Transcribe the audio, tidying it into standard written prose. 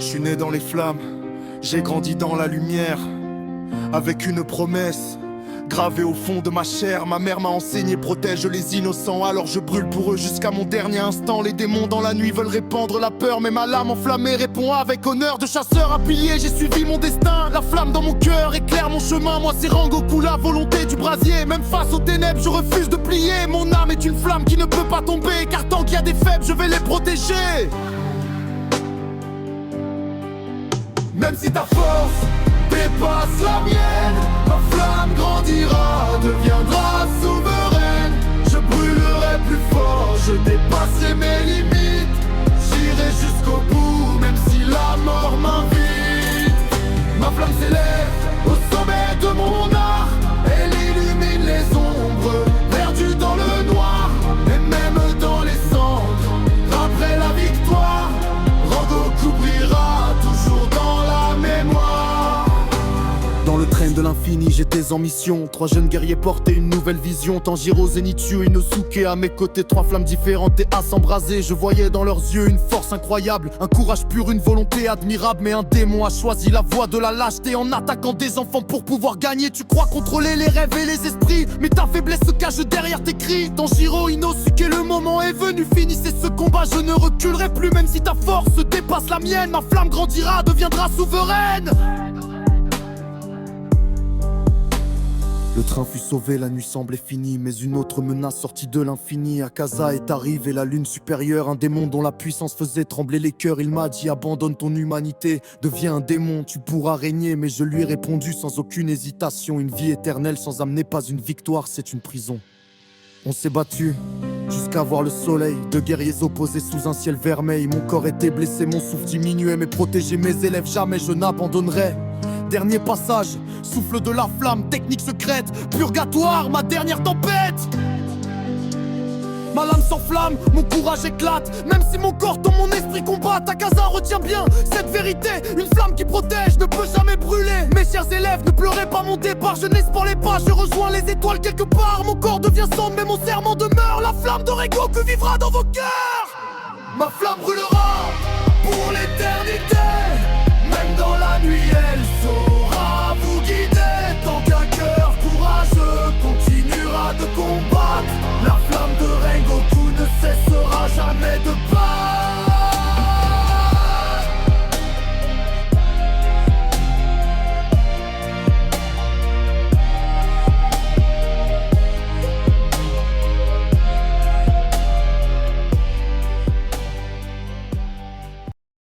suis né dans les flammes, j'ai grandi dans la lumière, avec une promesse gravée au fond de ma chair. Ma mère m'a enseigné, protège les innocents, alors je brûle pour eux jusqu'à mon dernier instant. Les démons dans la nuit veulent répandre la peur, mais ma lame enflammée répond avec honneur. De chasseur à pilier, j'ai suivi mon destin. La flamme dans mon cœur éclaire mon chemin. Moi c'est Rangoku, la volonté du brasier. Même face aux ténèbres, je refuse de plier. Mon âme est une flamme qui ne peut pas tomber, car tant qu'il y a des faibles, je vais les protéger. Même si ta force dépasse la mienne, ma flamme grandira, deviendra souveraine. Je brûlerai plus fort, je dépasserai mes limites. J'irai jusqu'au bout, même si la mort m'invite. Ma flamme s'élève au sommet de mon art. Elle illumine les ombres, perdues dans le noir, et même dans les cendres. Après la victoire, Rangoku brillera toujours dans la mémoire. Dans le train de l'infini, j'étais en mission. 3 jeunes guerriers portaient une nouvelle vision. Tanjiro, Zenitsu, Inosuke à mes côtés. 3 flammes différentes et à s'embraser. Je voyais dans leurs yeux une force incroyable, un courage pur, une volonté admirable. Mais un démon a choisi la voie de la lâcheté en attaquant des enfants pour pouvoir gagner. Tu crois contrôler les rêves et les esprits, mais ta faiblesse se cache derrière tes cris. Tanjiro, Inosuke, le moment est venu. Finissez ce combat, je ne reculerai plus. Même si ta force dépasse la mienne, ma flamme grandira, deviendra souveraine. Le train fut sauvé, la nuit semblait finie, mais une autre menace sortie de l'infini. Akaza est arrivé, la lune supérieure, un démon dont la puissance faisait trembler les cœurs. Il m'a dit abandonne ton humanité, deviens un démon, tu pourras régner. Mais je lui ai répondu sans aucune hésitation, une vie éternelle sans amener pas une victoire, c'est une prison. On s'est battu jusqu'à voir le soleil, 2 guerriers opposés sous un ciel vermeil. Mon corps était blessé, mon souffle diminuait, mais protéger mes élèves jamais je n'abandonnerai. Dernier passage, souffle de la flamme, technique secrète, purgatoire, ma dernière tempête. Ma lame s'enflamme, mon courage éclate, même si mon corps dans mon esprit combat. Akaza, retiens bien cette vérité, une flamme qui protège ne peut jamais brûler. Mes chers élèves, ne pleurez pas mon départ, je n'espère pas, je rejoins les étoiles quelque part. Mon corps devient sombre, mais mon serment demeure, la flamme de Rangoku vivra dans vos cœurs. Ma flamme brûlera pour l'éternité.